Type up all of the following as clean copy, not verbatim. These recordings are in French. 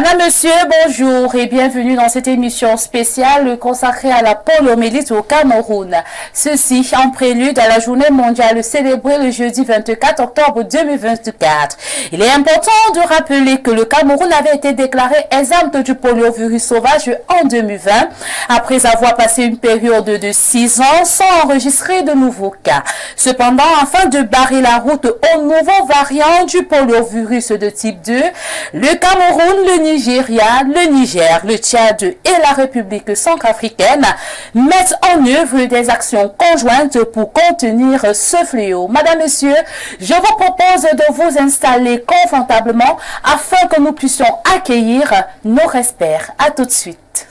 Madame, Monsieur, bonjour et bienvenue dans cette émission spéciale consacrée à la poliomyélite au Cameroun. Ceci en prélude à la journée mondiale célébrée le jeudi 24 octobre 2024. Il est important de rappeler que le Cameroun avait été déclaré exempt du poliovirus sauvage en 2020, après avoir passé une période de 6 ans sans enregistrer de nouveaux cas. Cependant, afin de barrer la route aux nouveaux variants du poliovirus de type 2, le Cameroun, le Nigeria, le Niger, le Tchad et la République centrafricaine mettent en œuvre des actions conjointes pour contenir ce fléau. Madame, Monsieur, je vous propose de vous installer confortablement afin que nous puissions accueillir nos experts. À tout de suite.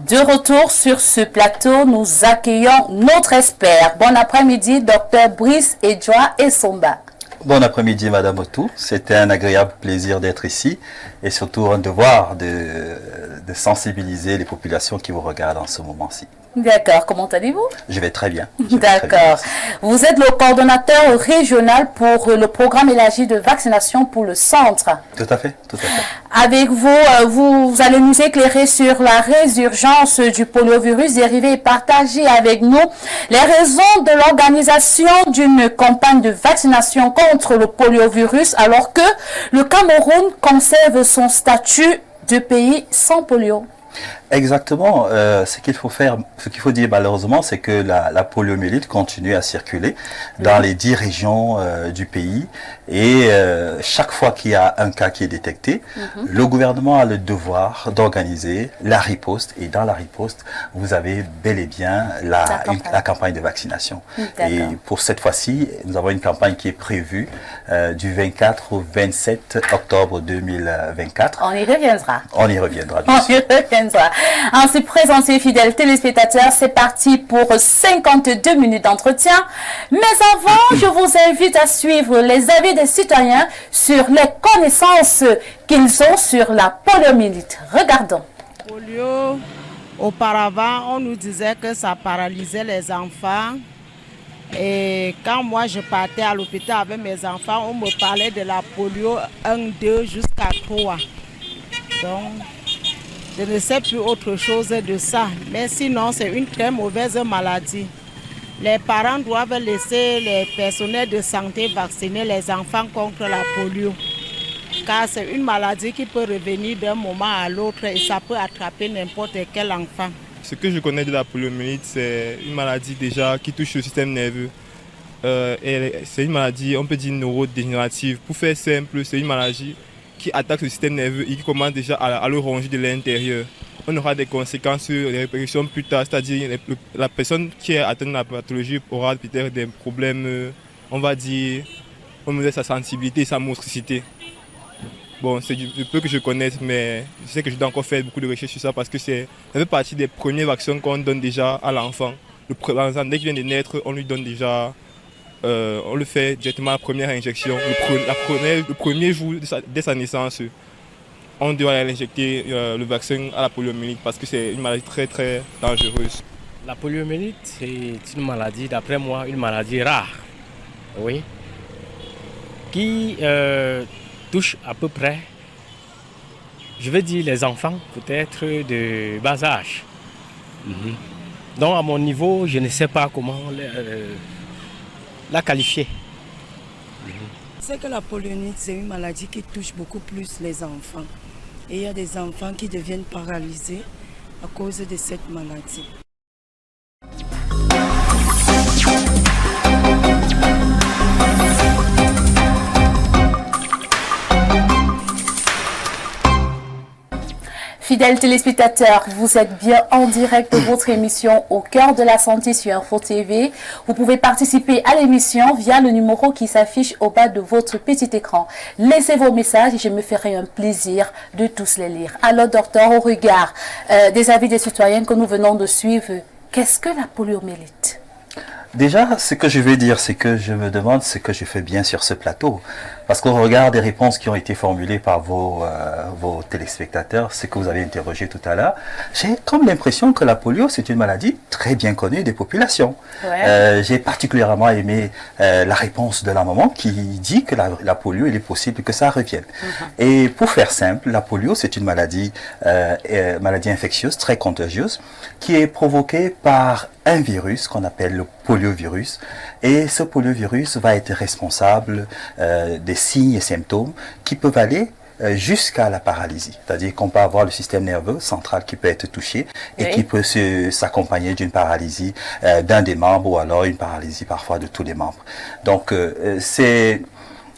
De retour sur ce plateau, nous accueillons notre expert. Bon après-midi, Dr Brice Edjoa Essomba. Bon après-midi, Madame Otou. C'était un agréable plaisir d'être ici et surtout un devoir de sensibiliser les populations qui vous regardent en ce moment-ci. D'accord. Comment allez-vous? Je vais très bien. D'accord. Vous êtes le coordonnateur régional pour le programme élargi de vaccination pour le centre. Tout à fait, tout à fait. Avec vous, vous allez nous éclairer sur la résurgence du poliovirus dérivé et partager avec nous les raisons de l'organisation d'une campagne de vaccination contre le poliovirus alors que le Cameroun conserve son statut de pays sans polio. Exactement. Ce qu'il faut dire malheureusement, c'est que la poliomyélite continue à circuler dans les 10 régions du pays et chaque fois qu'il y a un cas qui est détecté, le gouvernement a le devoir d'organiser la riposte et dans la riposte, vous avez bel et bien la campagne de vaccination. Et pour cette fois-ci, nous avons une campagne qui est prévue du 24 au 27 octobre 2024. On y reviendra. On y reviendra. Ainsi présenté, fidèles téléspectateurs, c'est parti pour 52 minutes d'entretien. Mais avant, je vous invite à suivre les avis des citoyens sur les connaissances qu'ils ont sur la poliomyélite. Regardons. Polio, auparavant, on nous disait que ça paralysait les enfants. Et quand moi je partais à l'hôpital avec mes enfants, on me parlait de la polio 1, 2 jusqu'à 3. Donc, je ne sais plus autre chose de ça, mais sinon c'est une très mauvaise maladie. Les parents doivent laisser les personnels de santé vacciner les enfants contre la polio, car c'est une maladie qui peut revenir d'un moment à l'autre et ça peut attraper n'importe quel enfant. Ce que je connais de la poliomyélite, c'est une maladie déjà qui touche le système nerveux. C'est une maladie, on peut dire neurodégénérative. Pour faire simple, c'est une maladie qui attaque le système nerveux et qui commence déjà à le ronger de l'intérieur. On aura des conséquences sur les répercussions plus tard, c'est-à-dire la personne qui est atteinte de la pathologie aura peut-être des problèmes, on va dire, on me dit sa sensibilité et sa motricité. Bon, c'est du peu que je connaisse, mais je sais que je dois encore faire beaucoup de recherches sur ça parce que ça fait partie des premiers vaccins qu'on donne déjà à l'enfant. Par exemple, dès qu'il vient de naître, on lui donne déjà... on le fait directement à la première injection, le premier jour dès sa naissance. On doit aller injecter le vaccin à la poliomyélite parce que c'est une maladie très très dangereuse. La poliomyélite, c'est une maladie, d'après moi, une maladie rare, oui, qui touche à peu près, je veux dire les enfants peut-être de bas âge. Donc à mon niveau, je ne sais pas comment la qualifier. C'est que la poliomyélite, c'est une maladie qui touche beaucoup plus les enfants. Et il y a des enfants qui deviennent paralysés à cause de cette maladie. Fidèles téléspectateurs, vous êtes bien en direct de votre émission Au cœur de la santé sur Info TV. Vous pouvez participer à l'émission via le numéro qui s'affiche au bas de votre petit écran. Laissez vos messages et je me ferai un plaisir de tous les lire. Alors, docteur, au regard des avis des citoyens que nous venons de suivre, qu'est-ce que la poliomyélite? Déjà, ce que je vais dire, c'est que je me demande ce que je fais bien sur ce plateau. Parce qu'au regard des réponses qui ont été formulées par vos téléspectateurs, ce que vous avez interrogé tout à l'heure, j'ai comme l'impression que la polio, c'est une maladie très bien connue des populations. Ouais. J'ai particulièrement aimé la réponse de la maman qui dit que la polio, il est possible que ça revienne. Et pour faire simple, la polio, c'est une maladie infectieuse, très contagieuse, qui est provoquée par un virus qu'on appelle le poliovirus. Et ce poliovirus va être responsable des signes et symptômes qui peuvent aller jusqu'à la paralysie. C'est-à-dire qu'on peut avoir le système nerveux central qui peut être touché et qui peut s'accompagner d'une paralysie d'un des membres ou alors une paralysie parfois de tous les membres. Donc c'est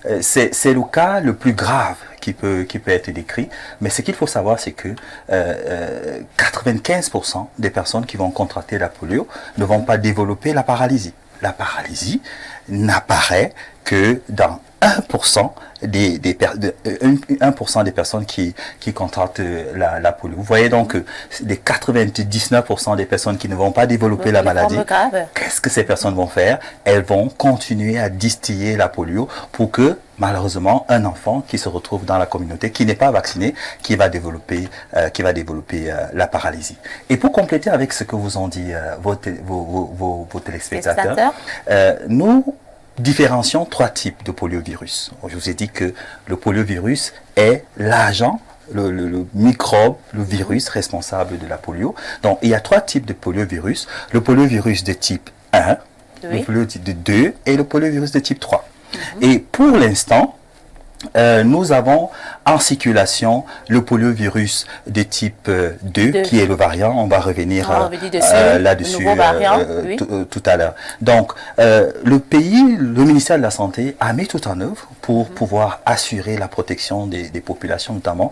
le cas le plus grave qui peut être décrit, mais ce qu'il faut savoir, c'est que 95% des personnes qui vont contracter la polio ne vont pas développer la paralysie. La paralysie n'apparaît que dans 1% des personnes qui contractent la polio. Vous voyez donc que les 99% des personnes qui ne vont pas développer la maladie, qu'est-ce que ces personnes vont faire? Elles vont continuer à distiller la polio pour que, malheureusement, un enfant qui se retrouve dans la communauté, qui n'est pas vacciné, qui va développer la paralysie. Et pour compléter avec ce que vous ont dit vos téléspectateurs, nous différencions 3 types de poliovirus. Je vous ai dit que le poliovirus est l'agent, le microbe, le virus responsable de la polio. Donc, il y a 3 types de poliovirus. Le poliovirus de type 1, le poliovirus de 2 et le poliovirus de type 3. Et pour l'instant, nous avons en circulation le poliovirus de type 2, qui est le variant. On va revenir là-dessus tout à l'heure. Donc, le ministère de la Santé a mis tout en œuvre pour pouvoir assurer la protection des populations, notamment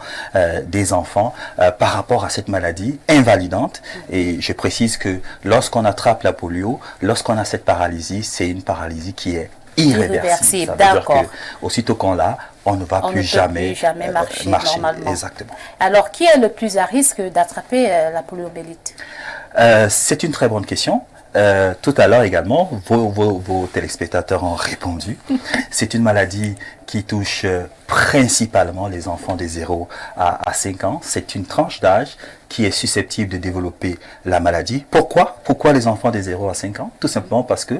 des enfants, par rapport à cette maladie invalidante. Et je précise que lorsqu'on attrape la polio, lorsqu'on a cette paralysie, c'est une paralysie qui est irréversible. Ça veut dire que aussitôt qu'on l'a, on ne va plus jamais marcher normalement. Exactement. Alors, qui est le plus à risque d'attraper la poliomyélite? C'est une très bonne question. Tout à l'heure également, vos téléspectateurs ont répondu. C'est une maladie qui touche principalement les enfants de 0 à 5 ans. C'est une tranche d'âge qui est susceptible de développer la maladie. Pourquoi les enfants de 0 à 5 ans? Tout simplement parce que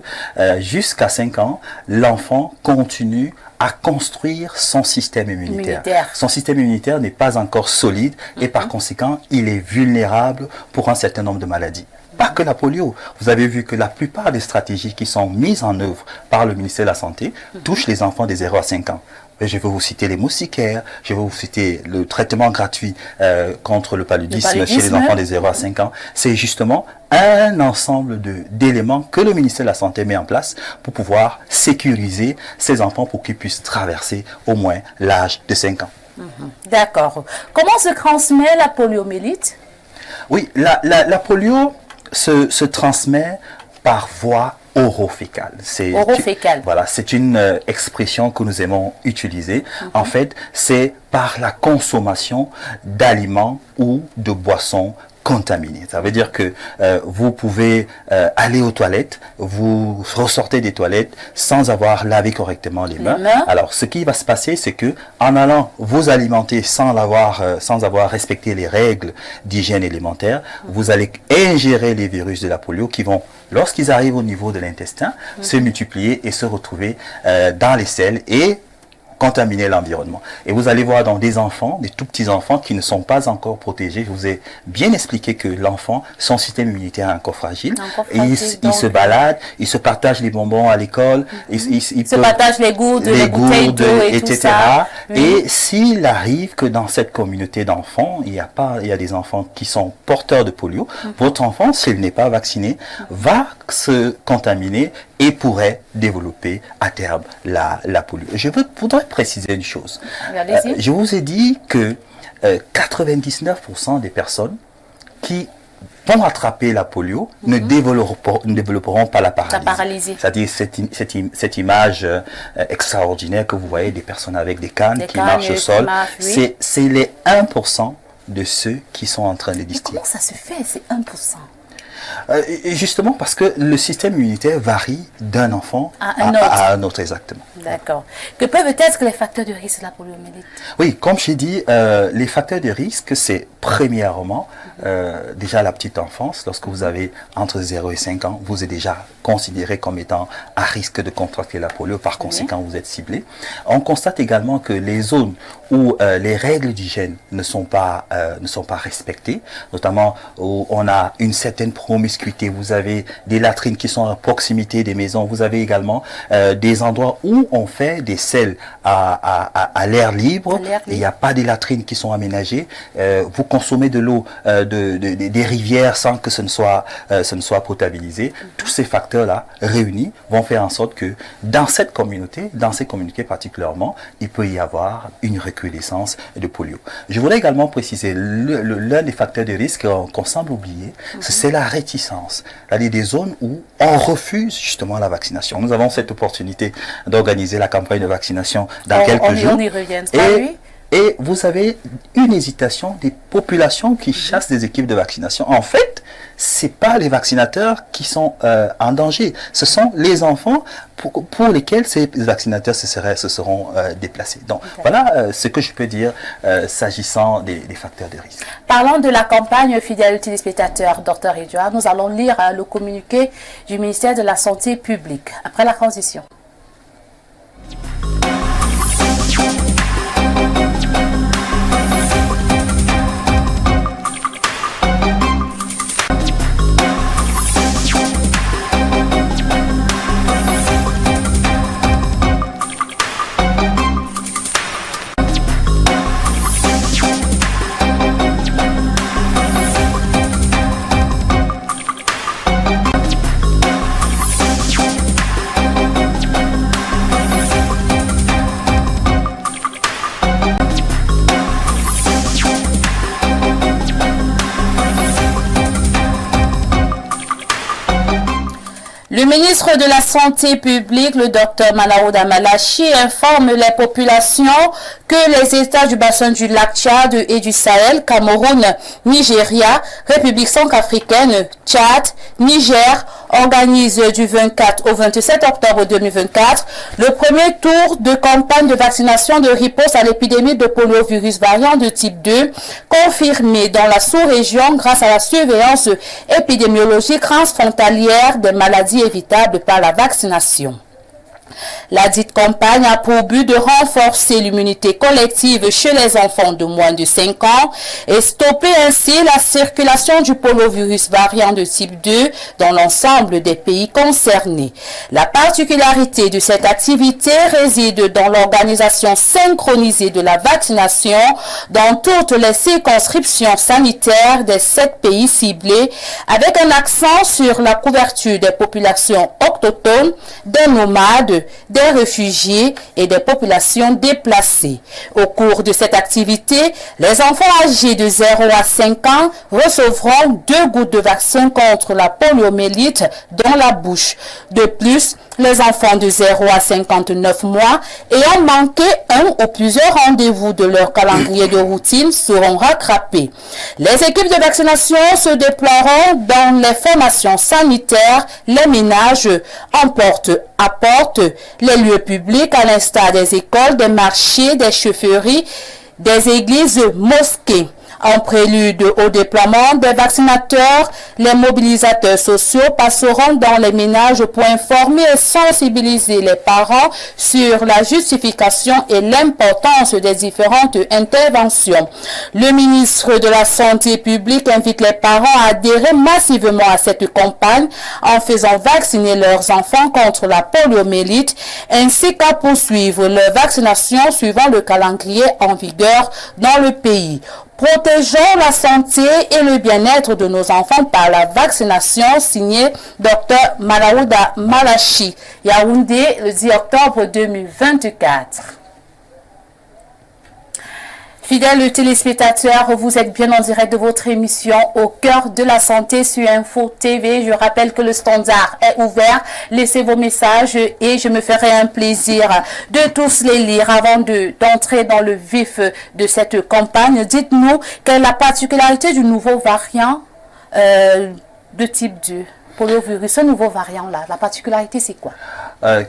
jusqu'à 5 ans, l'enfant continue à construire son système immunitaire. Son système immunitaire n'est pas encore solide et par conséquent, il est vulnérable pour un certain nombre de maladies. Pas que la polio. Vous avez vu que la plupart des stratégies qui sont mises en œuvre par le ministère de la Santé touchent les enfants de 0 à 5 ans. Je vais vous citer les moustiquaires, je vais vous citer le traitement gratuit contre le paludisme chez les enfants de 0 à 5 ans. C'est justement un ensemble d'éléments que le ministère de la Santé met en place pour pouvoir sécuriser ces enfants pour qu'ils puissent traverser au moins l'âge de 5 ans. D'accord. Comment se transmet la poliomyélite? Oui, la polio se transmet par voie orofécale. Voilà, c'est une expression que nous aimons utiliser. En fait, c'est par la consommation d'aliments ou de boissons contaminées. Ça veut dire que vous pouvez aller aux toilettes, vous ressortez des toilettes sans avoir lavé correctement les mains. Alors, ce qui va se passer, c'est que en allant vous alimenter sans avoir respecté les règles d'hygiène élémentaire, vous allez ingérer les virus de la polio qui vont, lorsqu'ils arrivent au niveau de l'intestin, se multiplier et se retrouver dans les selles et contaminer l'environnement. Et vous allez voir dans des enfants, des tout petits enfants qui ne sont pas encore protégés. Je vous ai bien expliqué que l'enfant, son système immunitaire est encore fragile. Et il se balade, il se partage les bonbons à l'école, il se partage les gourdes, les bouteilles d'eau et etc. tout ça. Et s'il arrive que dans cette communauté d'enfants, il y a des enfants qui sont porteurs de polio, votre enfant, s'il n'est pas vacciné, va se contaminer et pourrait développer à terme la polio. Je voudrais préciser une chose. Je vous ai dit que 99% des personnes qui vont attraper la polio ne développeront pas la paralysie. C'est-à-dire cette image extraordinaire que vous voyez des personnes avec des cannes qui marchent au sol. C'est les 1% de ceux qui sont en train de distiller. Comment ça se fait, c'est 1%? Et justement parce que le système immunitaire varie d'un enfant à un autre, exactement. D'accord. Que peuvent être les facteurs de risque de la poliomyélite? Oui, comme j'ai dit, les facteurs de risque, c'est premièrement, déjà la petite enfance. Lorsque vous avez entre 0 et 5 ans, vous êtes déjà considéré comme étant à risque de contracter la polio. Par conséquent, vous êtes ciblé. On constate également que les zones où les règles d'hygiène ne sont pas respectées, notamment où on a une certaine promiscuité, vous avez des latrines qui sont à proximité des maisons, vous avez également des endroits où on fait des selles à l'air libre, et il n'y a pas des latrines qui sont aménagées, vous consommez de l'eau des rivières sans que ce ne soit potabilisé. Tous ces facteurs-là réunis vont faire en sorte que dans cette communauté, dans ces communautés particulièrement, il peut y avoir une recrudescence de polio. Je voudrais également préciser l'un des facteurs de risque qu'on semble oublier, c'est la réticence. C'est-à-dire des zones où on refuse justement la vaccination. Nous avons cette opportunité d'organiser la campagne de vaccination dans quelques jours. On y reviendra, oui. Et vous avez une hésitation des populations qui chassent des équipes de vaccination. En fait, c'est pas les vaccinateurs qui sont en danger. Ce sont les enfants pour lesquels ces vaccinateurs se seront déplacés. Donc, voilà ce que je peux dire s'agissant des facteurs de risque. Parlant de la campagne fidèle téléspectateur, Dr Edouard, nous allons lire le communiqué du ministère de la Santé publique après la transition. Le ministre de la Santé publique, le Dr Malaouda Malachi, informe les populations que les États du bassin du lac Tchad et du Sahel, Cameroun, Nigeria, République centrafricaine, Tchad, Niger, organisent du 24 au 27 octobre 2024 le premier tour de campagne de vaccination de riposte à l'épidémie de poliovirus variant de type 2, confirmée dans la sous-région grâce à la surveillance épidémiologique transfrontalière des maladies évitables par la vaccination. La dite campagne a pour but de renforcer l'immunité collective chez les enfants de moins de 5 ans et stopper ainsi la circulation du poliovirus variant de type 2 dans l'ensemble des pays concernés. La particularité de cette activité réside dans l'organisation synchronisée de la vaccination dans toutes les circonscriptions sanitaires des 7 pays ciblés, avec un accent sur la couverture des populations autochtones, des nomades, des réfugiés et des populations déplacées. Au cours de cette activité, les enfants âgés de 0 à 5 ans recevront 2 gouttes de vaccin contre la poliomyélite dans la bouche. De plus, les enfants de 0 à 59 mois ayant manqué un ou plusieurs rendez-vous de leur calendrier de routine seront rattrapés. Les équipes de vaccination se déploieront dans les formations sanitaires, les ménages, en porte à porte, les lieux publics à l'instar des écoles, des marchés, des chaufferies, des églises, mosquées. En prélude au déploiement des vaccinateurs, les mobilisateurs sociaux passeront dans les ménages pour informer et sensibiliser les parents sur la justification et l'importance des différentes interventions. Le ministre de la Santé publique invite les parents à adhérer massivement à cette campagne en faisant vacciner leurs enfants contre la poliomyélite ainsi qu'à poursuivre leur vaccination suivant le calendrier en vigueur dans le pays. Protégeons la santé et le bien-être de nos enfants par la vaccination, signé Dr Malaouda Malachi, Yaoundé, le 10 octobre 2024. Fidèles téléspectateurs, vous êtes bien en direct de votre émission Au cœur de la santé sur Info TV. Je rappelle que le standard est ouvert. Laissez vos messages et je me ferai un plaisir de tous les lire avant d'entrer dans le vif de cette campagne. Dites-nous quelle est la particularité du nouveau variant de type 2, poliovirus, ce nouveau variant-là, la particularité c'est quoi?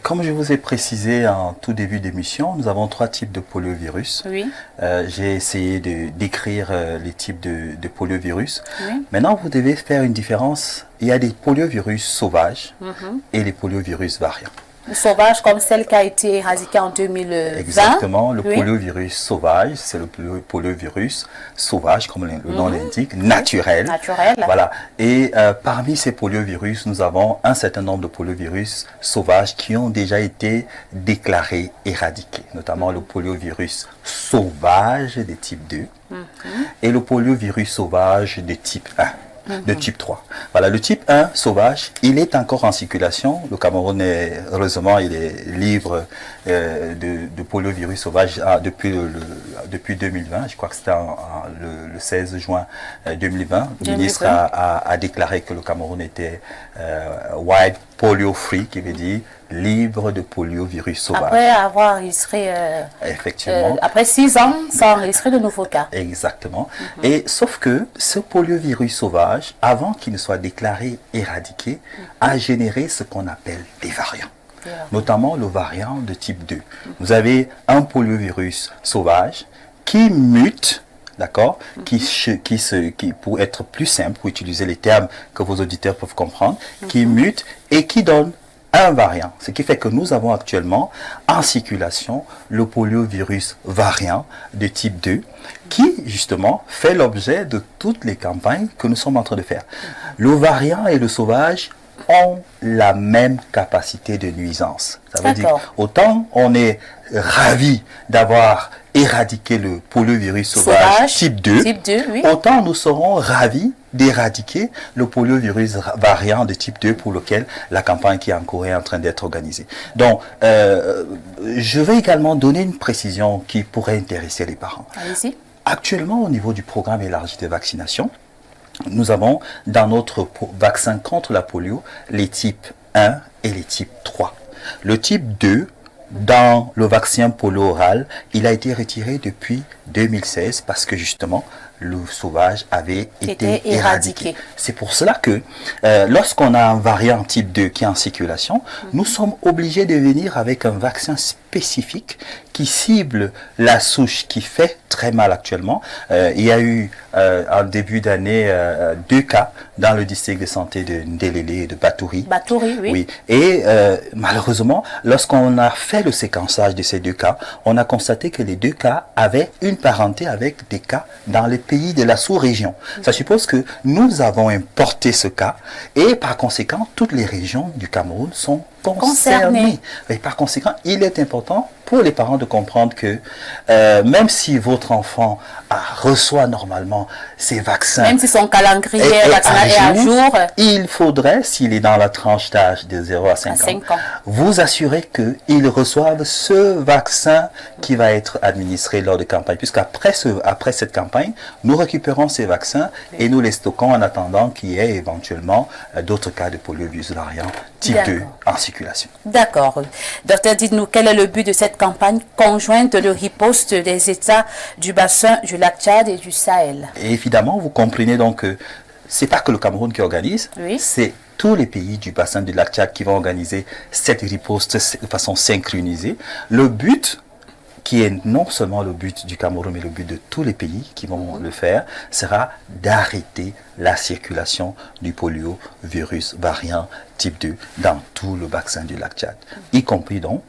Comme je vous ai précisé en tout début d'émission, nous avons 3 types de poliovirus. Oui. J'ai essayé de décrire les types de poliovirus. Oui. Maintenant, vous devez faire une différence. Il y a des poliovirus sauvages et les poliovirus variants. Sauvage comme celle qui a été éradiquée en 2020. Exactement, le Oui. poliovirus sauvage, c'est le poliovirus sauvage, comme le nom l'indique, naturel. Naturel. Voilà. Et parmi ces poliovirus, nous avons un certain nombre de poliovirus sauvages qui ont déjà été déclarés éradiqués, notamment le poliovirus sauvage de type 2 et le poliovirus sauvage de type 1. De type 3. Voilà, le type 1 sauvage, il est encore en circulation. Le Cameroun, heureusement, il est libre de poliovirus sauvage depuis 2020. Je crois que c'était le 16 juin 2020. Le ministre a déclaré que le Cameroun était wild polio free, qui veut dire libre de poliovirus sauvage. Après avoir enregistré, effectivement, après 6 ans, sans enregistrer de nouveaux cas. Exactement. Et sauf que ce poliovirus sauvage, avant qu'il ne soit déclaré éradiqué, a généré ce qu'on appelle des variants. Notamment le variant de type 2. Vous avez un poliovirus sauvage qui mute, d'accord, qui, pour être plus simple, pour utiliser les termes que vos auditeurs peuvent comprendre, qui mute et qui donne un variant. Ce qui fait que nous avons actuellement en circulation le poliovirus variant de type 2 qui, justement, fait l'objet de toutes les campagnes que nous sommes en train de faire. Le variant et le sauvage ont la même capacité de nuisance. Ça veut dire, autant on est ravi d'avoir éradiqué le poliovirus sauvage type 2, oui. Autant nous serons ravis d'éradiquer le poliovirus variant de type 2 pour lequel la campagne qui est en cours est en train d'être organisée. Donc, je vais également donner une précision qui pourrait intéresser les parents. Allez-y. Actuellement, au niveau du programme élargi de vaccination, nous avons dans notre vaccin contre la polio les types 1 et les types 3. Le type 2, dans le vaccin polio oral, il a été retiré depuis 2016 parce que justement, le sauvage avait été éradiqué. C'est pour cela que lorsqu'on a un variant type 2 qui est en circulation, nous sommes obligés de venir avec un vaccin spécifique qui cible la souche qui fait très mal actuellement. Il y a eu en début d'année 2 cas dans le district de santé de Ndélélé et de Batouri. Batouri, oui. Oui. Et malheureusement, lorsqu'on a fait le séquençage de ces 2 cas, on a constaté que les 2 cas avaient une parenté avec des cas dans les pays de la sous-région. Ça suppose que nous avons importé ce cas et par conséquent, toutes les régions du Cameroun sont concernées. Et par conséquent, il est important pour les parents de comprendre que même si votre enfant reçoit normalement ses vaccins, même si son calendrier vaccinal est à jour, il faudrait, s'il est dans la tranche d'âge de 0 à 5 ans, vous assurer qu'il reçoive ce vaccin qui va être administré lors de campagne. Puisqu'après après cette campagne, nous récupérons ces vaccins et nous les stockons en attendant qu'il y ait éventuellement d'autres cas de poliovirus variant type 2 en circulation. D'accord. Docteur, dites-nous, quel est le but de cette campagne conjointe de riposte des États du bassin du lac Tchad et du Sahel? Et évidemment, vous comprenez donc que ce n'est pas que le Cameroun qui organise, c'est tous les pays du bassin du lac Tchad qui vont organiser cette riposte de façon synchronisée. Le but, qui est non seulement le but du Cameroun, mais le but de tous les pays qui vont le faire, sera d'arrêter la circulation du poliovirus variant type 2 dans tout le bassin du lac Tchad, y compris donc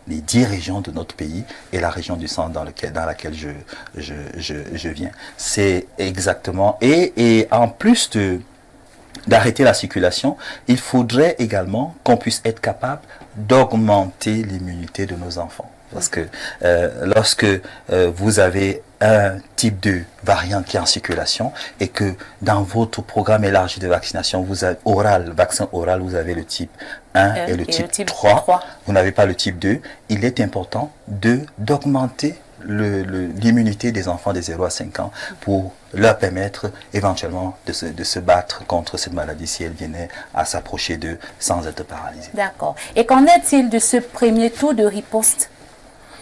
les 10 régions de notre pays et la région du centre dans laquelle je viens. C'est exactement... Et en plus d'arrêter la circulation, il faudrait également qu'on puisse être capable d'augmenter l'immunité de nos enfants. Parce que lorsque vous avez un type de variant qui est en circulation et que dans votre programme élargi de vaccination, vous avez vaccin oral, vous avez le type 1 et le type 3, vous n'avez pas le type 2, il est important d'augmenter l'immunité des enfants de 0 à 5 ans pour leur permettre éventuellement de se battre contre cette maladie si elle venait à s'approcher d'eux sans être paralysés. D'accord. Et qu'en est-il de ce premier tour de riposte?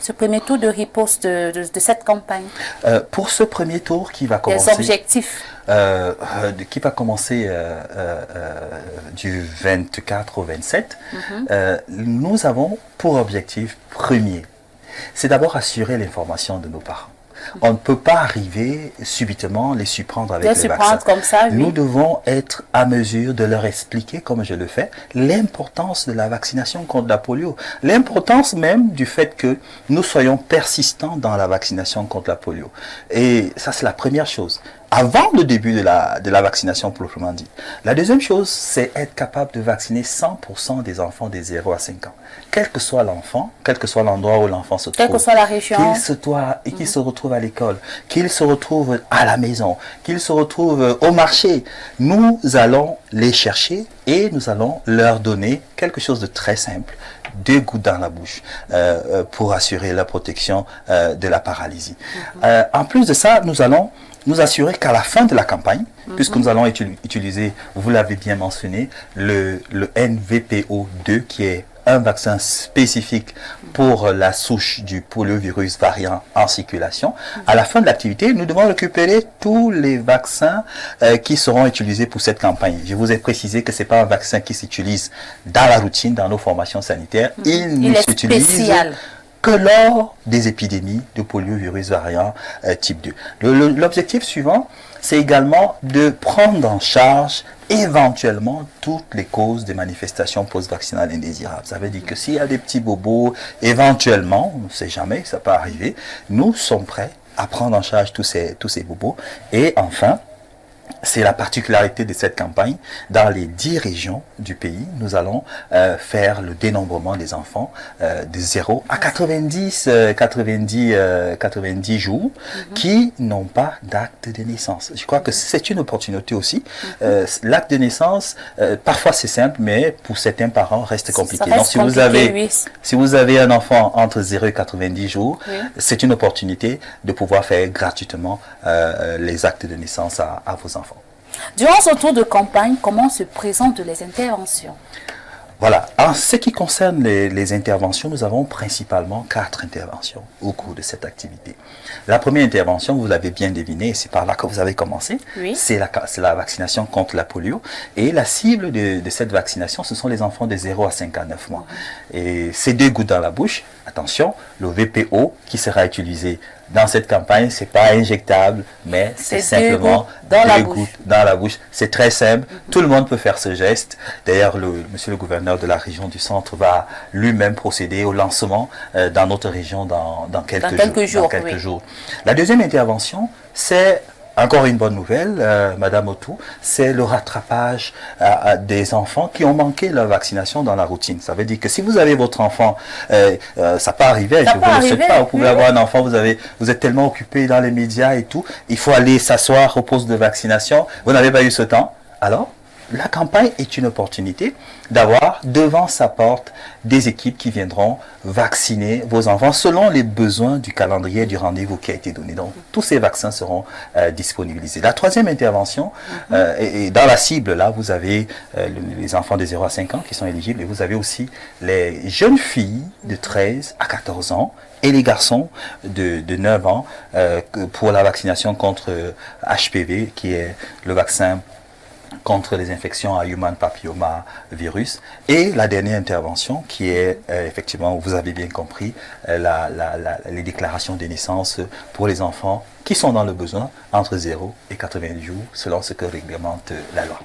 Ce premier tour de riposte de cette campagne? Pour ce premier tour qui va commencer... Les objectifs qui va commencer du 24 au 27, nous avons pour objectif premier, c'est d'abord assurer l'information de nos parents. On ne peut pas arriver subitement les surprendre avec les vaccins. Comme ça, oui. Nous devons être à mesure de leur expliquer, comme je le fais, l'importance de la vaccination contre la polio. L'importance même du fait que nous soyons persistants dans la vaccination contre la polio. Et ça, c'est la première chose. Avant le début de la vaccination proprement dit. La deuxième chose, c'est être capable de vacciner 100% des enfants des 0 à 5 ans. Quel que soit l'enfant, quel que soit l'endroit où l'enfant se trouve. Quelle que soit la région. Qu'il se retrouve à l'école, qu'il se retrouve à la maison, qu'il se retrouve au marché. Nous allons les chercher et nous allons leur donner quelque chose de très simple. 2 gouttes dans la bouche pour assurer la protection de la paralysie. En plus de ça, nous allons nous assurer qu'à la fin de la campagne, puisque nous allons utiliser, vous l'avez bien mentionné, le NVPO2 qui est un vaccin spécifique pour la souche du poliovirus variant en circulation. À la fin de l'activité, nous devons récupérer tous les vaccins qui seront utilisés pour cette campagne. Je vous ai précisé que ce n'est pas un vaccin qui s'utilise dans la routine, dans nos formations sanitaires. Il ne s'utilise que lors des épidémies de poliovirus variant type 2. L'objectif suivant, c'est également de prendre en charge éventuellement toutes les causes des manifestations post-vaccinales indésirables. Ça veut dire que s'il y a des petits bobos, éventuellement, on ne sait jamais, ça peut arriver, nous sommes prêts à prendre en charge tous ces bobos. Et enfin, c'est la particularité de cette campagne. Dans les 10 régions du pays, nous allons faire le dénombrement des enfants de 0 à 90 jours qui n'ont pas d'acte de naissance. Je crois que c'est une opportunité aussi. L'acte de naissance, parfois c'est simple, mais pour certains parents, reste compliqué. Donc si vous avez un enfant entre 0 et 90 jours, c'est une opportunité de pouvoir faire gratuitement les actes de naissance à vos enfants. Durant ce tour de campagne, comment se présentent les interventions? Voilà. En ce qui concerne les interventions, nous avons principalement 4 interventions au cours de cette activité. La première intervention, vous l'avez bien deviné, et c'est par là que vous avez commencé, c'est la vaccination contre la polio. Et la cible de cette vaccination, ce sont les enfants de 0 à 5 à 9 mois. Et c'est 2 gouttes dans la bouche. Attention, le VPO qui sera utilisé dans cette campagne, c'est pas injectable, mais c'est simplement 2 gouttes dans la bouche. C'est très simple. Tout le monde peut faire ce geste. D'ailleurs, monsieur le gouverneur de la région du centre va lui-même procéder au lancement dans notre région dans quelques jours. La deuxième intervention, c'est encore une bonne nouvelle, Madame Otou, c'est le rattrapage des enfants qui ont manqué leur vaccination dans la routine. Ça veut dire que si vous avez votre enfant, ça peut arriver, je ne vous le souhaite pas, vous pouvez avoir un enfant, vous êtes tellement occupé dans les médias et tout, il faut aller s'asseoir au poste de vaccination, vous n'avez pas eu ce temps, alors la campagne est une opportunité d'avoir devant sa porte des équipes qui viendront vacciner vos enfants selon les besoins du calendrier du rendez-vous qui a été donné. Donc, tous ces vaccins seront disponibilisés. La troisième intervention, et dans la cible, là, vous avez les enfants de 0 à 5 ans qui sont éligibles et vous avez aussi les jeunes filles de 13 à 14 ans et les garçons de 9 ans pour la vaccination contre HPV, qui est le vaccin contre les infections à human papilloma virus. Et la dernière intervention qui est effectivement, vous avez bien compris, les déclarations de naissance pour les enfants qui sont dans le besoin entre 0 et 90 jours selon ce que réglemente la loi.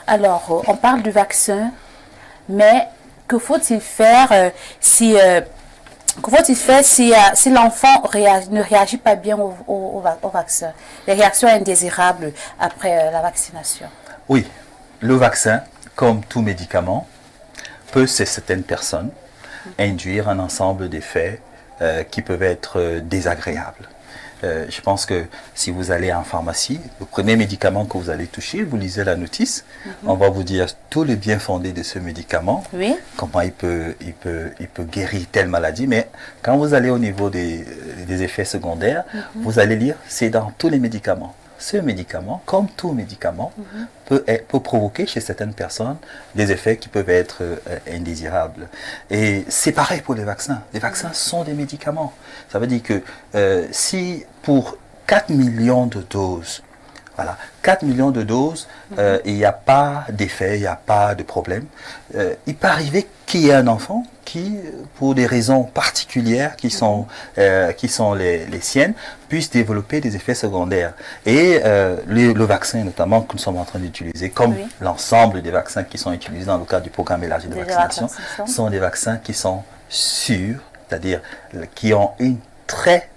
Alors, on parle du vaccin, mais que faut-il faire si l'enfant ne réagit pas bien au vaccin? Les réactions indésirables après la vaccination. Oui, le vaccin, comme tout médicament, peut chez certaines personnes induire un ensemble d'effets qui peuvent être désagréables. Je pense que si vous allez en pharmacie, le premier médicament que vous allez toucher, vous lisez la notice, on va vous dire tout le bien fondé de ce médicament, comment il peut guérir telle maladie, mais quand vous allez au niveau des effets secondaires, vous allez lire, c'est dans tous les médicaments. ce médicament, comme tout médicament, peut provoquer chez certaines personnes des effets qui peuvent être indésirables. Et c'est pareil pour les vaccins. Les vaccins sont des médicaments. Ça veut dire que si pour 4 millions de doses, voilà, 4 millions de doses, il n'y a pas d'effet, il n'y a pas de problème. Il peut arriver qu'il y ait un enfant qui, pour des raisons particulières qui sont les siennes, puisse développer des effets secondaires. Et le vaccin, notamment, que nous sommes en train d'utiliser, comme l'ensemble des vaccins qui sont utilisés dans le cadre du programme élargi de vaccination, sont des vaccins qui sont sûrs, c'est-à-dire qui ont une très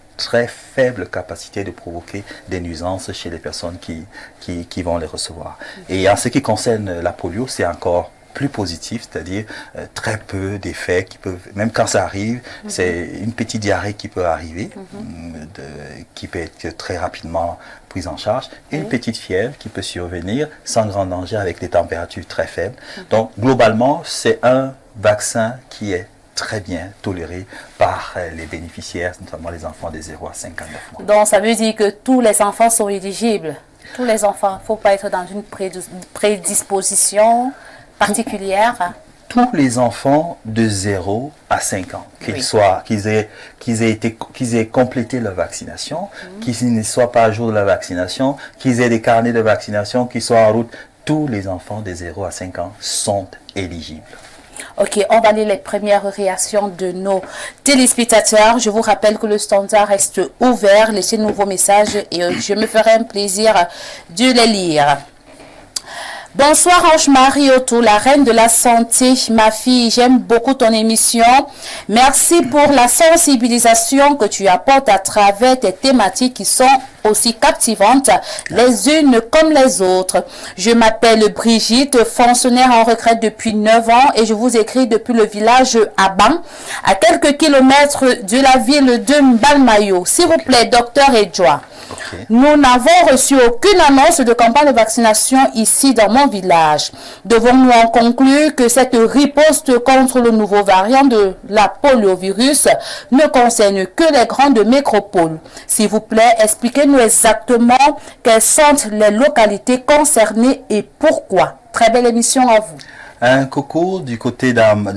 faible capacité de provoquer des nuisances chez les personnes qui vont les recevoir. Et en ce qui concerne la polio, c'est encore plus positif, c'est-à-dire très peu d'effets qui peuvent, même quand ça arrive, c'est une petite diarrhée qui peut arriver, qui peut être très rapidement prise en charge, une petite fièvre qui peut survenir sans grand danger avec des températures très faibles. Donc globalement, c'est un vaccin qui est très bien toléré par les bénéficiaires, notamment les enfants de 0 à 59 mois. Donc ça veut dire que tous les enfants sont éligibles. Tous les enfants, il ne faut pas être dans une prédisposition particulière. Tous les enfants de 0 à 5 ans, qu'ils aient complété leur vaccination, qu'ils ne soient pas à jour de la vaccination, qu'ils aient des carnets de vaccination, qu'ils soient en route, tous les enfants de 0 à 5 ans sont éligibles. Ok, on va lire les premières réactions de nos téléspectateurs. Je vous rappelle que le standard reste ouvert. Laissez-nous vos messages et je me ferai un plaisir de les lire. Bonsoir Ange-Marie Otto, la reine de la santé. Ma fille, j'aime beaucoup ton émission. Merci pour la sensibilisation que tu apportes à travers tes thématiques qui sont aussi captivantes les unes comme les autres. Je m'appelle Brigitte, fonctionnaire en retraite depuis 9 ans et je vous écris depuis le village Aban, à quelques kilomètres de la ville de Mbalmayo. S'il vous plaît, docteur Edjoa. Nous n'avons reçu aucune annonce de campagne de vaccination ici dans mon village. Devons-nous en conclure que cette riposte contre le nouveau variant de la poliovirus ne concerne que les grandes métropoles? S'il vous plaît, expliquez-nous exactement quelles sont les localités concernées et pourquoi. Très belle émission à vous. Un coucou du côté d'Aban,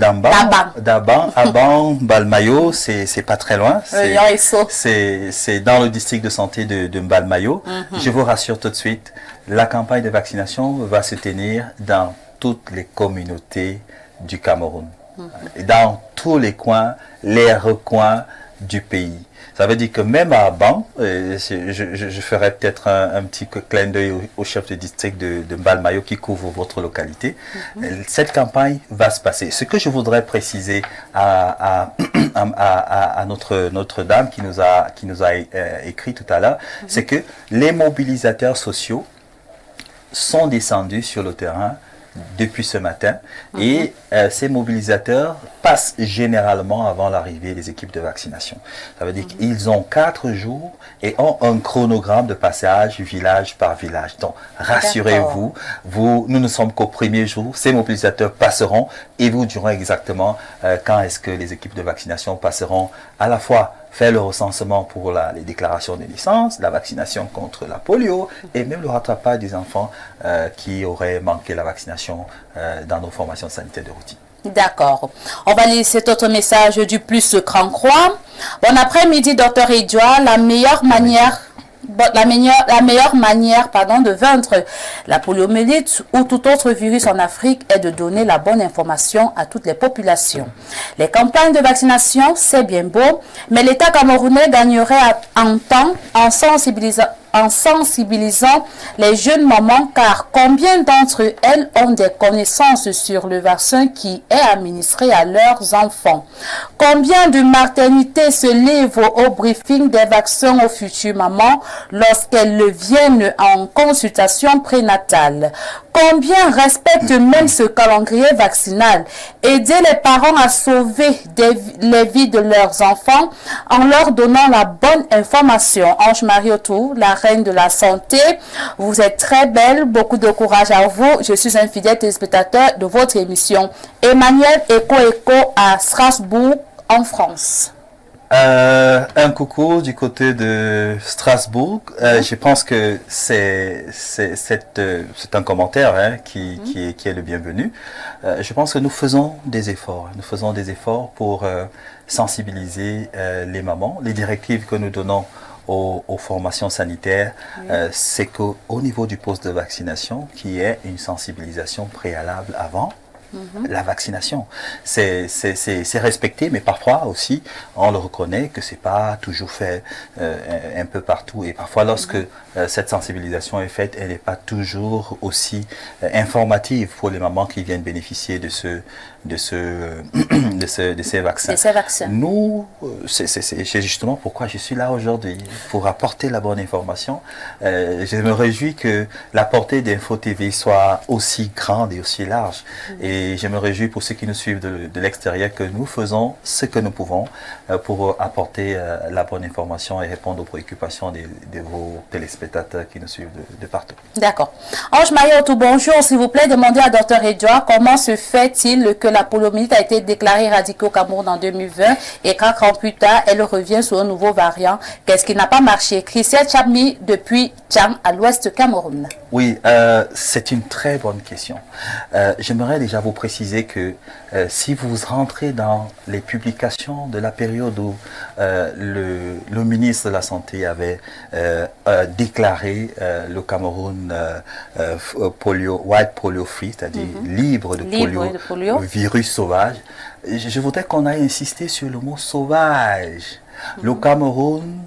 Mbalmayo, c'est pas très loin. C'est dans le district de santé de Mbalmayo. Je vous rassure tout de suite, la campagne de vaccination va se tenir dans toutes les communautés du Cameroun, dans tous les coins, les recoins du pays. Ça veut dire que même à Aban, je ferai peut-être un petit clin d'œil au chef de district de Mbalmayo qui couvre votre localité. Cette campagne va se passer. Ce que je voudrais préciser à notre dame qui nous a écrit tout à l'heure, c'est que les mobilisateurs sociaux sont descendus sur le terrain depuis ce matin et ces mobilisateurs passent généralement avant l'arrivée des équipes de vaccination. Ça veut dire qu'ils ont 4 jours et ont un chronogramme de passage village par village. Donc rassurez-vous, nous ne sommes qu'au premier jour, ces mobilisateurs passeront et vous dirons exactement quand est-ce que les équipes de vaccination passeront à la fois faire le recensement pour les déclarations de naissance, la vaccination contre la polio et même le rattrapage des enfants qui auraient manqué la vaccination dans nos formations sanitaires de routine. D'accord. On va lire cet autre message du plus grand croix. Bon après-midi, docteur Edjoa, la meilleure manière de vaincre la poliomyélite ou tout autre virus en Afrique est de donner la bonne information à toutes les populations. Les campagnes de vaccination, c'est bien beau, mais l'État camerounais gagnerait en temps en sensibilisant les jeunes mamans, car combien d'entre elles ont des connaissances sur le vaccin qui est administré à leurs enfants? Combien de maternités se livrent au briefing des vaccins aux futures mamans lorsqu'elles viennent en consultation prénatale? Combien respectent même ce calendrier vaccinal? Aider les parents à sauver les vies de leurs enfants en leur donnant la bonne information. Ange-Marie Otto, la reine de la santé, vous êtes très belle, beaucoup de courage à vous. Je suis un fidèle téléspectateur de votre émission. Emmanuel Eco à Strasbourg, en France. Un coucou du côté de Strasbourg. Je pense que c'est un commentaire hein, qui est le bienvenu. Je pense que nous faisons des efforts. Nous faisons des efforts pour sensibiliser les mamans. Les directives que nous donnons aux formations sanitaires, c'est qu'au niveau du poste de vaccination, qu'il y ait une sensibilisation préalable avant la vaccination. C'est respecté, mais parfois aussi, on le reconnaît que c'est pas toujours fait un peu partout. Et parfois, lorsque cette sensibilisation est faite, elle n'est pas toujours aussi informative pour les mamans qui viennent bénéficier de ces vaccins. Nous, c'est justement pourquoi je suis là aujourd'hui, pour apporter la bonne information. Je me réjouis que la portée d'Info TV soit aussi grande et aussi large. Et je me réjouis pour ceux qui nous suivent de l'extérieur que nous faisons ce que nous pouvons pour apporter la bonne information et répondre aux préoccupations de vos téléspectateurs qui nous suivent de partout. D'accord. Ange-Marie Otou, bonjour. S'il vous plaît, demandez à Dr Edouard comment se fait-il que la poliomyélite a été déclarée éradiquée au Cameroun en 2020 et 4 ans plus tard, elle revient sur un nouveau variant. Qu'est-ce qui n'a pas marché? Christian Chami depuis Tcham à l'ouest Cameroun. Oui, c'est une très bonne question. J'aimerais déjà vous préciser que si vous rentrez dans les publications de la période où le ministre de la Santé avait déclaré le Cameroun white polio free, c'est-à-dire libre de polio, virus sauvage, je voudrais qu'on aille insister sur le mot sauvage. Le Cameroun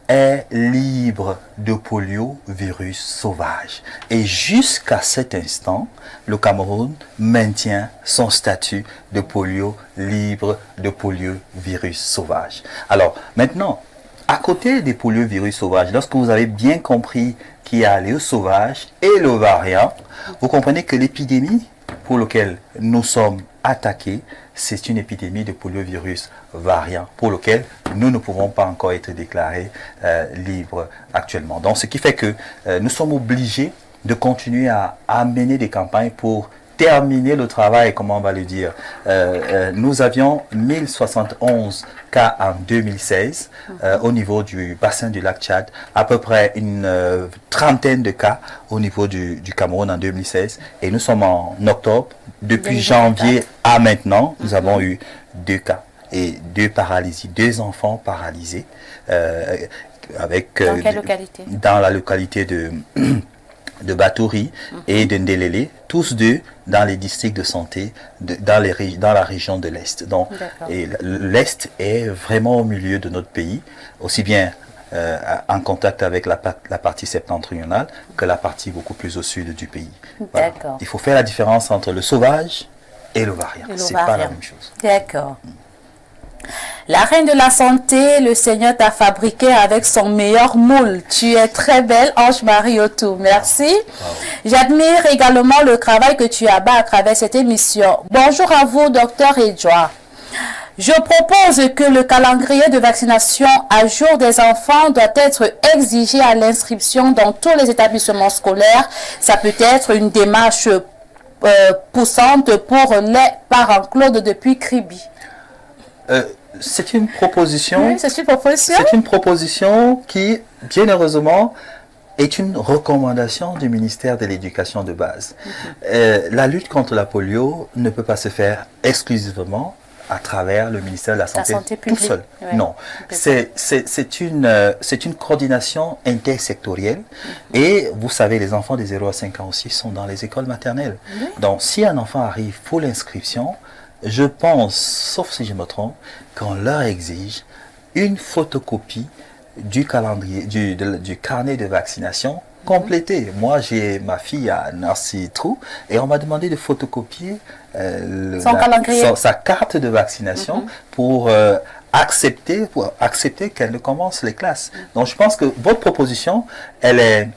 est libre de polio virus sauvage. Et jusqu'à cet instant, le Cameroun maintient son statut de polio libre de polio virus sauvage. Alors, maintenant, à côté des poliovirus sauvages, lorsque vous avez bien compris qu'il y a le sauvage et le variant, vous comprenez que l'épidémie pour laquelle nous sommes attaqués, c'est une épidémie de poliovirus variant pour lequel nous ne pouvons pas encore être déclarés libres actuellement. Donc, ce qui fait que nous sommes obligés de continuer à mener des campagnes pour terminer le travail, comment on va le dire. Nous avions 1071 cas en 2016 au niveau du bassin du lac Tchad, à peu près une trentaine de cas au niveau du Cameroun en 2016. Et nous sommes en octobre. Depuis janvier à maintenant, nous avons eu 2 cas et 2 paralysies, 2 enfants paralysés. Dans quelle localité? Dans la localité de Batouri et de Ndelele, tous deux dans les districts de santé dans la région de l'Est. Donc, l'Est est vraiment au milieu de notre pays, aussi bien en contact avec la partie septentrionale que la partie beaucoup plus au sud du pays. Voilà. Il faut faire la différence entre le sauvage et le variant. C'est pas la même chose. D'accord. La reine de la santé, le Seigneur t'a fabriqué avec son meilleur moule. Tu es très belle, Ange-Marie Otou. Merci. Wow. J'admire également le travail que tu abats à travers cette émission. Bonjour à vous, docteur Edouard. Je propose que le calendrier de vaccination à jour des enfants doit être exigé à l'inscription dans tous les établissements scolaires. Ça peut être une démarche poussante pour les parents. Claude depuis Kribi. C'est une proposition. Oui, c'est une proposition. C'est une proposition qui, bien heureusement, est une recommandation du ministère de l'Éducation de base. La lutte contre la polio ne peut pas se faire exclusivement à travers le ministère de la Santé tout seul. Ouais. Non, c'est une coordination intersectorielle et vous savez, les enfants des 0 à 5 ans aussi sont dans les écoles maternelles. Donc, si un enfant arrive pour l'inscription, je pense, sauf si je me trompe, qu'on leur exige une photocopie du calendrier, du carnet de vaccination complété. Moi, j'ai ma fille à Narcy Trou et on m'a demandé de photocopier sa carte de vaccination pour accepter qu'elle commence les classes. Donc, je pense que votre proposition, elle est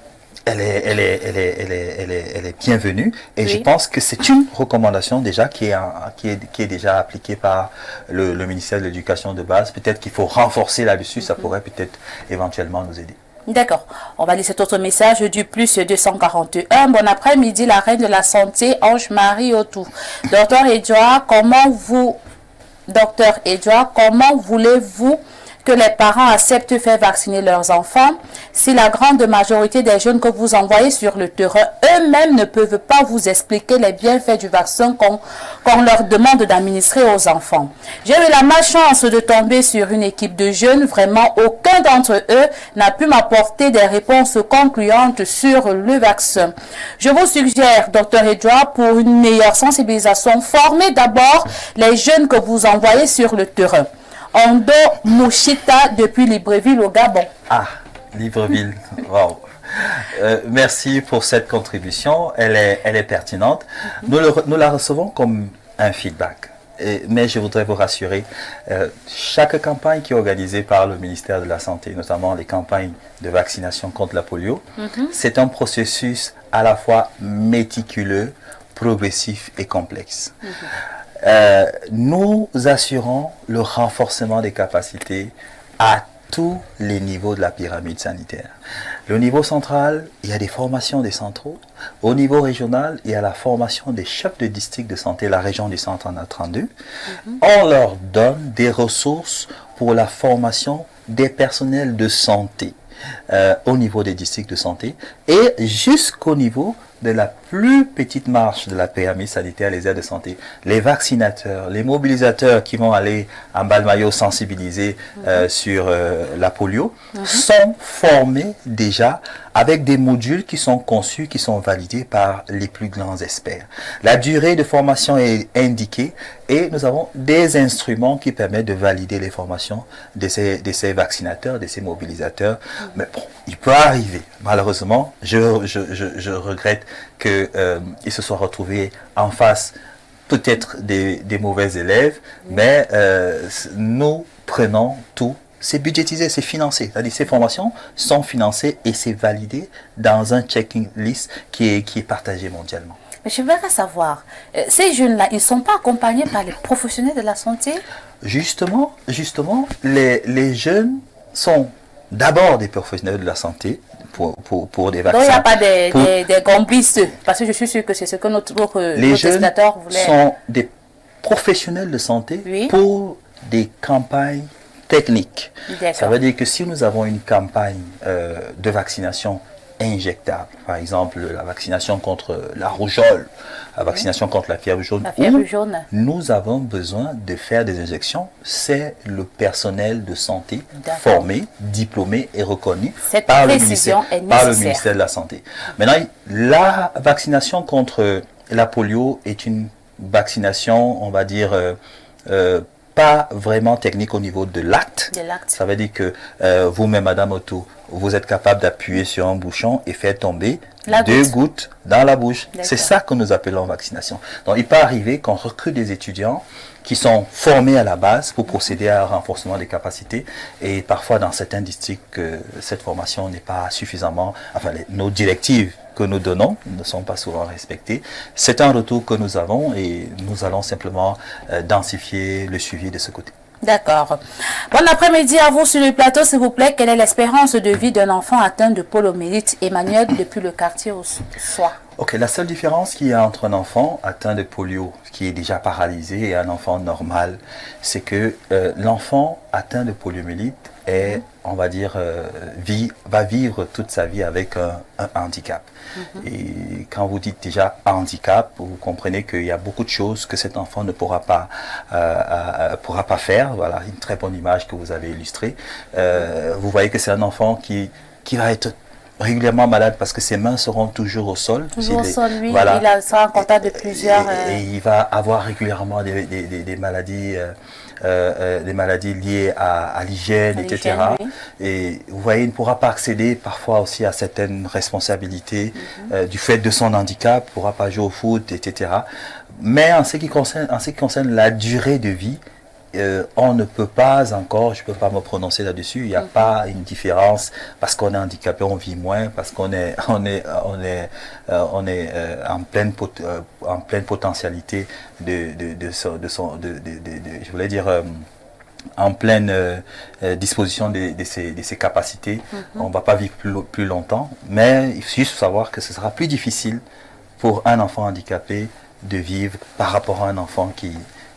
bienvenue et je pense que c'est une recommandation déjà qui est déjà appliquée par le ministère de l'Éducation de base. Peut-être qu'il faut renforcer là-dessus, ça pourrait peut-être éventuellement nous aider. D'accord. On va laisser cet autre message du plus 241. Bon après-midi, la reine de la santé, Ange-Marie Otou. Docteur Edouard, comment voulez-vous que les parents acceptent de faire vacciner leurs enfants si la grande majorité des jeunes que vous envoyez sur le terrain eux-mêmes ne peuvent pas vous expliquer les bienfaits du vaccin qu'on leur demande d'administrer aux enfants? J'ai eu la malchance de tomber sur une équipe de jeunes. Vraiment, aucun d'entre eux n'a pu m'apporter des réponses concluantes sur le vaccin. Je vous suggère, Dr Edouard, pour une meilleure sensibilisation, formez d'abord les jeunes que vous envoyez sur le terrain. Ondo Mouchita depuis Libreville au Gabon. Ah, Libreville, wow. Merci pour cette contribution, elle est pertinente. Nous la recevons comme un feedback. Mais je voudrais vous rassurer, chaque campagne qui est organisée par le ministère de la Santé, notamment les campagnes de vaccination contre la polio, c'est un processus à la fois méticuleux, progressif et complexe. Nous assurons le renforcement des capacités à tous les niveaux de la pyramide sanitaire. Le niveau central, il y a des formations des centraux. Au niveau régional, il y a la formation des chefs de district de santé. La région du centre en a 32. On leur donne des ressources pour la formation des personnels de santé au niveau des districts de santé et jusqu'au niveau de la plus petite marche de la pyramide sanitaire, les aides de santé, les vaccinateurs, les mobilisateurs qui vont aller en Balmayo sensibiliser sur la polio, sont formés déjà avec des modules qui sont conçus, qui sont validés par les plus grands experts. La durée de formation est indiquée et nous avons des instruments qui permettent de valider les formations de ces vaccinateurs, de ces mobilisateurs. Mais bon, il peut arriver, malheureusement, je regrette qu'ils se soient retrouvés en face peut-être des mauvais élèves, mais nous prenons tout. C'est budgétisé, c'est financé. C'est-à-dire ces formations sont financées et c'est validé dans un checking list qui est partagé mondialement. Mais je voudrais savoir, ces jeunes-là, ils ne sont pas accompagnés par les professionnels de la santé? Justement, les jeunes sont d'abord des professionnels de la santé pour des vaccins. Donc il n'y a pas des gambistes, parce que je suis sûr que c'est ce que notre testateur voulait. Les jeunes sont des professionnels de santé pour des campagnes techniques. Ça veut dire que si nous avons une campagne de vaccination injectable, par exemple la vaccination contre la rougeole, la vaccination contre la fièvre jaune, nous avons besoin de faire des injections, c'est le personnel de santé formé, diplômé et reconnu par le ministère de la Santé. Maintenant, la vaccination contre la polio est une vaccination, on va dire, pas vraiment technique au niveau de l'acte. Ça veut dire que vous-même, Madame Otto, vous êtes capable d'appuyer sur un bouchon et faire tomber deux gouttes dans la bouche. C'est ça que nous appelons vaccination. Donc, il peut arriver qu'on recrute des étudiants qui sont formés à la base pour procéder à un renforcement des capacités. Et parfois, dans certains districts, cette formation n'est pas suffisamment... Enfin, nos directives que nous donnons ne sont pas souvent respectées. C'est un retour que nous avons et nous allons simplement densifier le suivi de ce côté. D'accord. Bon après-midi à vous sur le plateau, s'il vous plaît. Quelle est l'espérance de vie d'un enfant atteint de poliomyélite? Emmanuel, depuis le quartier au soir. Ok, la seule différence qu'il y a entre un enfant atteint de polio, qui est déjà paralysé, et un enfant normal, c'est que l'enfant atteint de poliomyélite on va dire, va vivre toute sa vie avec un handicap. Et quand vous dites déjà handicap, vous comprenez qu'il y a beaucoup de choses que cet enfant ne pourra pas faire. Voilà, une très bonne image que vous avez illustrée. Vous voyez que c'est un enfant qui va être régulièrement malade parce que ses mains seront toujours au sol. Toujours au sol, oui. Voilà. Il sera en contact de plusieurs... Et il va avoir régulièrement des maladies... des maladies liées à l'hygiène, etc. Oui. Et vous voyez, il ne pourra pas accéder parfois aussi à certaines responsabilités du fait de son handicap, il ne pourra pas jouer au foot, etc. Mais en ce qui concerne la durée de vie, on ne peut pas encore, je ne peux pas me prononcer là-dessus, il n'y a pas une différence parce qu'on est handicapé, on vit moins, parce qu'on est en pleine potentialité je voulais dire en pleine disposition de ses capacités. On ne va pas vivre plus longtemps, mais il faut juste savoir que ce sera plus difficile pour un enfant handicapé de vivre par rapport à un enfant qui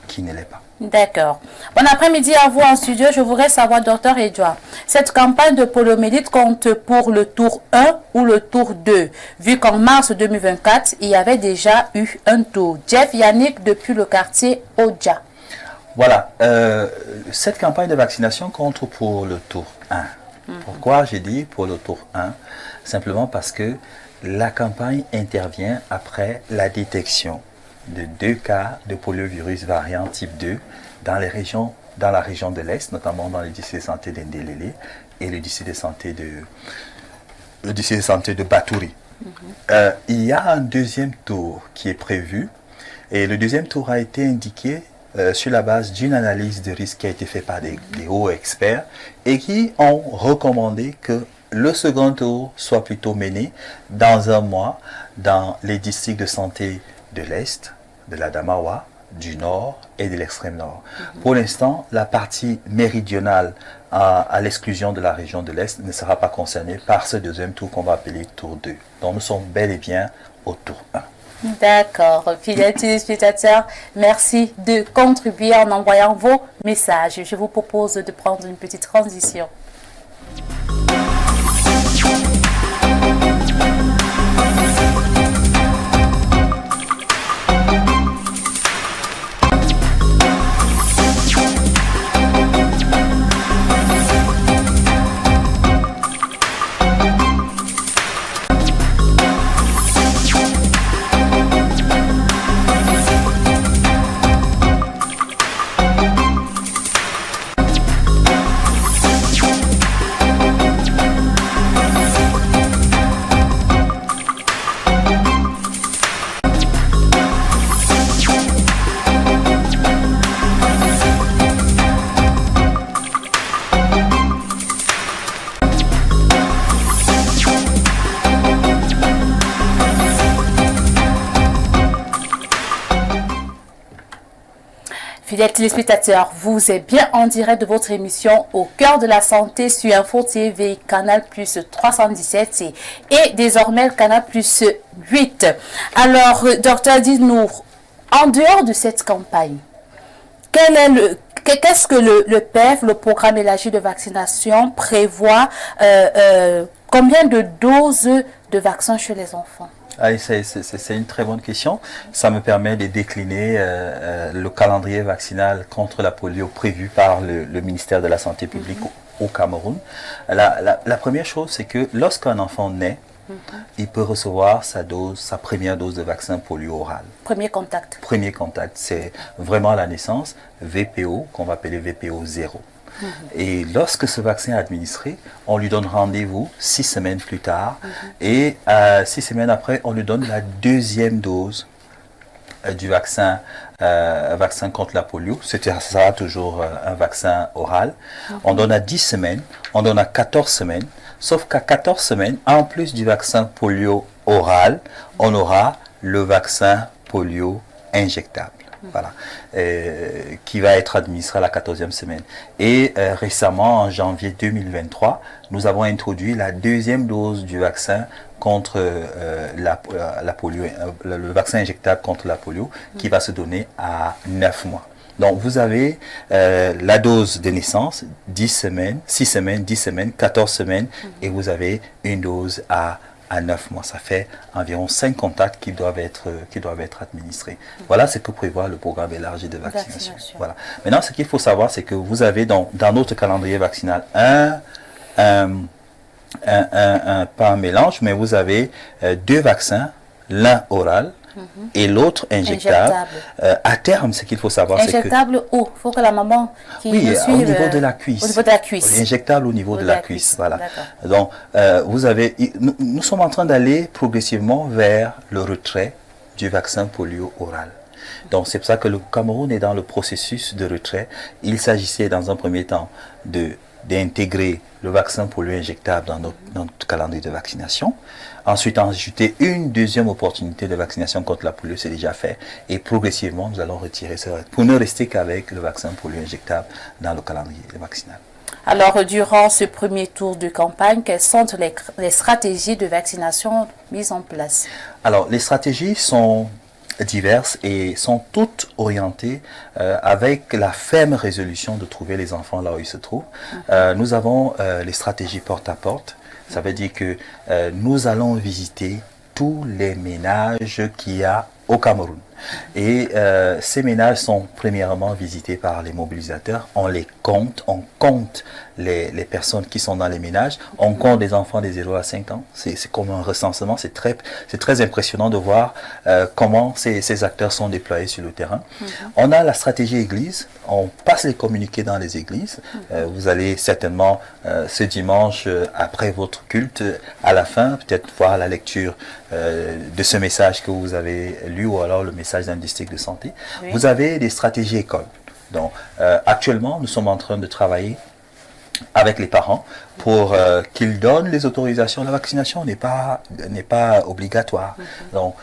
qui ne l'est pas. D'accord. Bon après-midi à vous en studio. Je voudrais savoir, docteur Edouard, cette campagne de poliomyélite compte pour le tour 1 ou le tour 2, vu qu'en mars 2024, il y avait déjà eu un tour. Jeff Yannick depuis le quartier Oja. Voilà, cette campagne de vaccination compte pour le tour 1. Pourquoi j'ai dit pour le tour 1? Simplement parce que la campagne intervient après la détection de 2 cas de poliovirus variant type 2 dans la région de l'Est, notamment dans le district de santé d'Ndelele et le district de santé de Batouri. Il y a un deuxième tour qui est prévu et le deuxième tour a été indiqué sur la base d'une analyse de risque qui a été faite par des hauts experts et qui ont recommandé que le second tour soit plutôt mené dans un mois dans les districts de santé de l'Est, de la Damawa, du Nord et de l'extrême Nord. Pour l'instant, la partie méridionale à l'exclusion de la région de l'Est ne sera pas concernée par ce deuxième tour qu'on va appeler tour 2. Donc nous sommes bel et bien au tour 1. D'accord. Fidèles téléspectateurs, merci de contribuer en envoyant vos messages. Je vous propose de prendre une petite transition. Fidèles téléspectateurs, vous êtes bien en direct de votre émission Au cœur de la santé sur Info TV, Canal Plus 317 et désormais Canal Plus 8. Alors, docteur, dites-nous, en dehors de cette campagne, qu'est-ce que le PEV, le programme élargi de vaccination, prévoit? Combien de doses de vaccins chez les enfants? C'est une très bonne question. Ça me permet de décliner le calendrier vaccinal contre la polio prévu par le ministère de la Santé publique au Cameroun. La première chose, c'est que lorsqu'un enfant naît, il peut recevoir sa première dose de vaccin polio oral. Premier contact. Premier contact, c'est vraiment à la naissance, VPO, qu'on va appeler VPO 0. Et lorsque ce vaccin est administré, on lui donne rendez-vous 6 semaines plus tard. Et 6 semaines après, on lui donne la deuxième dose du vaccin contre la polio. Ça sera toujours un vaccin oral. On donne à 10 semaines, on donne à 14 semaines. Sauf qu'à 14 semaines, en plus du vaccin polio oral, on aura le vaccin polio injectable. Voilà, qui va être administré à la 14e semaine. Et récemment, en janvier 2023, nous avons introduit la deuxième dose du vaccin contre la polio, le vaccin injectable contre la polio, qui va se donner à 9 mois. Donc, vous avez la dose de naissance, 10 semaines, 6 semaines, 10 semaines, 14 semaines, et vous avez une dose à 9 mois. Ça fait environ 5 contacts qui doivent être administrés. Voilà ce que prévoit le programme élargi de vaccination. Voilà. Maintenant, ce qu'il faut savoir, c'est que vous avez dans notre calendrier vaccinal pas un mélange, mais vous avez 2 vaccins, l'un oral et l'autre injectable. À terme, ce qu'il faut savoir, c'est que... Injectable où? Il faut que la maman qui oui, nous suive, au niveau de la cuisse. Au niveau de la cuisse. Injectable au niveau de la cuisse. Voilà. Donc, nous sommes en train d'aller progressivement vers le retrait du vaccin polio oral. Donc, c'est pour ça que le Cameroun est dans le processus de retrait. Il s'agissait dans un premier temps d'intégrer le vaccin polio injectable dans notre calendrier de vaccination. Ensuite, ajouter une deuxième opportunité de vaccination contre la polio, c'est déjà fait. Et progressivement, nous allons retirer ça pour ne rester qu'avec le vaccin polio injectable dans le calendrier vaccinal. Alors, durant ce premier tour de campagne, quelles sont les stratégies de vaccination mises en place? Alors, les stratégies sont diverses et sont toutes orientées avec la ferme résolution de trouver les enfants là où ils se trouvent. Nous avons les stratégies porte à porte. Ça veut dire que nous allons visiter tous les ménages qu'il y a au Cameroun. Et ces ménages sont premièrement visités par les mobilisateurs. On les compte, on compte les personnes qui sont dans les ménages. On compte des enfants des 0 à 5 ans. C'est comme un recensement. C'est très impressionnant de voir comment ces acteurs sont déployés sur le terrain. On a la stratégie église. On passe les communiqués dans les églises. Vous allez certainement ce dimanche, après votre culte, à la fin, peut-être voir la lecture de ce message que vous avez lu ou alors le message d'un district de santé. Oui. Vous avez des stratégies écoles. Donc, actuellement, nous sommes en train de travailler avec les parents pour qu'ils donnent les autorisations. La vaccination n'est pas obligatoire. Donc,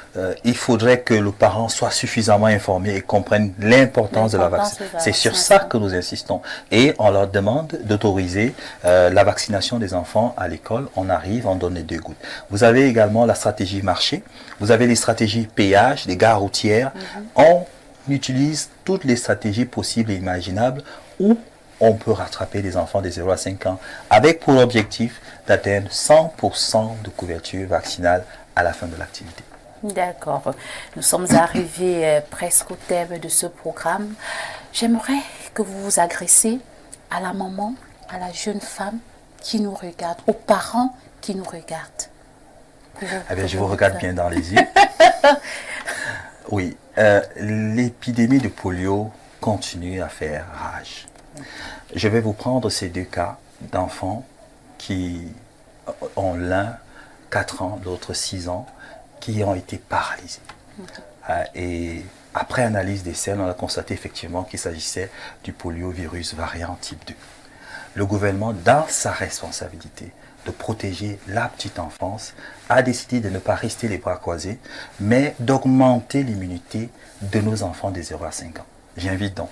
il faudrait que le parent soit suffisamment informé et comprenne l'importance de la vaccination. C'est sur ça que nous insistons. Et on leur demande d'autoriser la vaccination des enfants à l'école. On arrive, on donne les 2 gouttes. Vous avez également la stratégie marché. Vous avez les stratégies péage, des gares routières. On utilise toutes les stratégies possibles et imaginables où on peut rattraper les enfants des 0 à 5 ans avec pour objectif d'atteindre 100% de couverture vaccinale à la fin de l'activité. D'accord. Nous sommes arrivés presque au terme de ce programme. J'aimerais que vous vous adressiez à la maman, à la jeune femme qui nous regarde, aux parents qui nous regardent. Eh bien, je vous regarde bien dans les yeux. Oui, l'épidémie de polio continue à faire rage. Je vais vous prendre ces 2 cas d'enfants qui ont l'un 4 ans, l'autre 6 ans, qui ont été paralysés. Et après analyse des selles, on a constaté effectivement qu'il s'agissait du poliovirus variant type 2. Le gouvernement, dans sa responsabilité de protéger la petite enfance, a décidé de ne pas rester les bras croisés, mais d'augmenter l'immunité de nos enfants des 0 à 5 ans. J'invite donc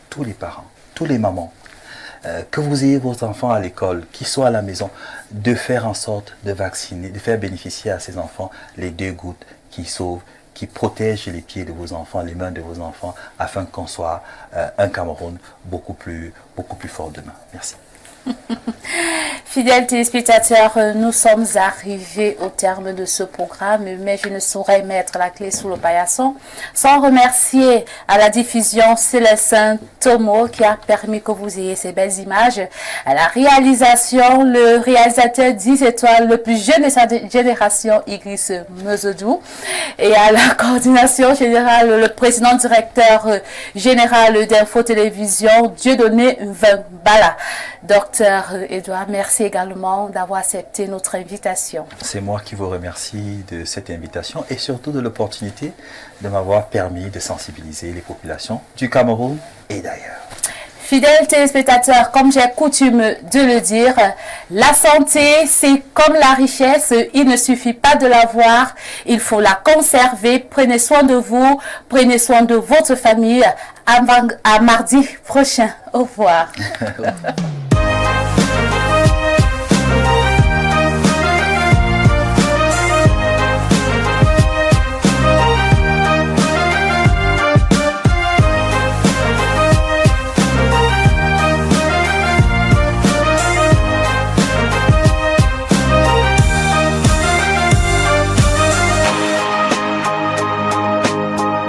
tous les parents, tous les mamans, que vous ayez vos enfants à l'école, qu'ils soient à la maison, de faire en sorte de vacciner, de faire bénéficier à ces enfants les 2 gouttes qui sauvent, qui protègent les pieds de vos enfants, les mains de vos enfants, afin qu'on soit un Cameroun beaucoup plus fort demain. Merci. Fidèles téléspectateurs, nous sommes arrivés au terme de ce programme, mais je ne saurais mettre la clé sous le paillasson sans remercier à la diffusion Célestin Tomo qui a permis que vous ayez ces belles images. À la réalisation, le réalisateur 10 étoiles, le plus jeune de sa génération, Idriss Meuzodou. Et à la coordination générale, le président directeur général d'Info Télévision, Dieudonné Vimbala. Docteur Edouard, merci également d'avoir accepté notre invitation. C'est moi qui vous remercie de cette invitation et surtout de l'opportunité de m'avoir permis de sensibiliser les populations du Cameroun et d'ailleurs. Fidèles téléspectateurs, comme j'ai coutume de le dire, la santé, c'est comme la richesse, il ne suffit pas de l'avoir, il faut la conserver. Prenez soin de vous, prenez soin de votre famille. À mardi prochain. Au revoir.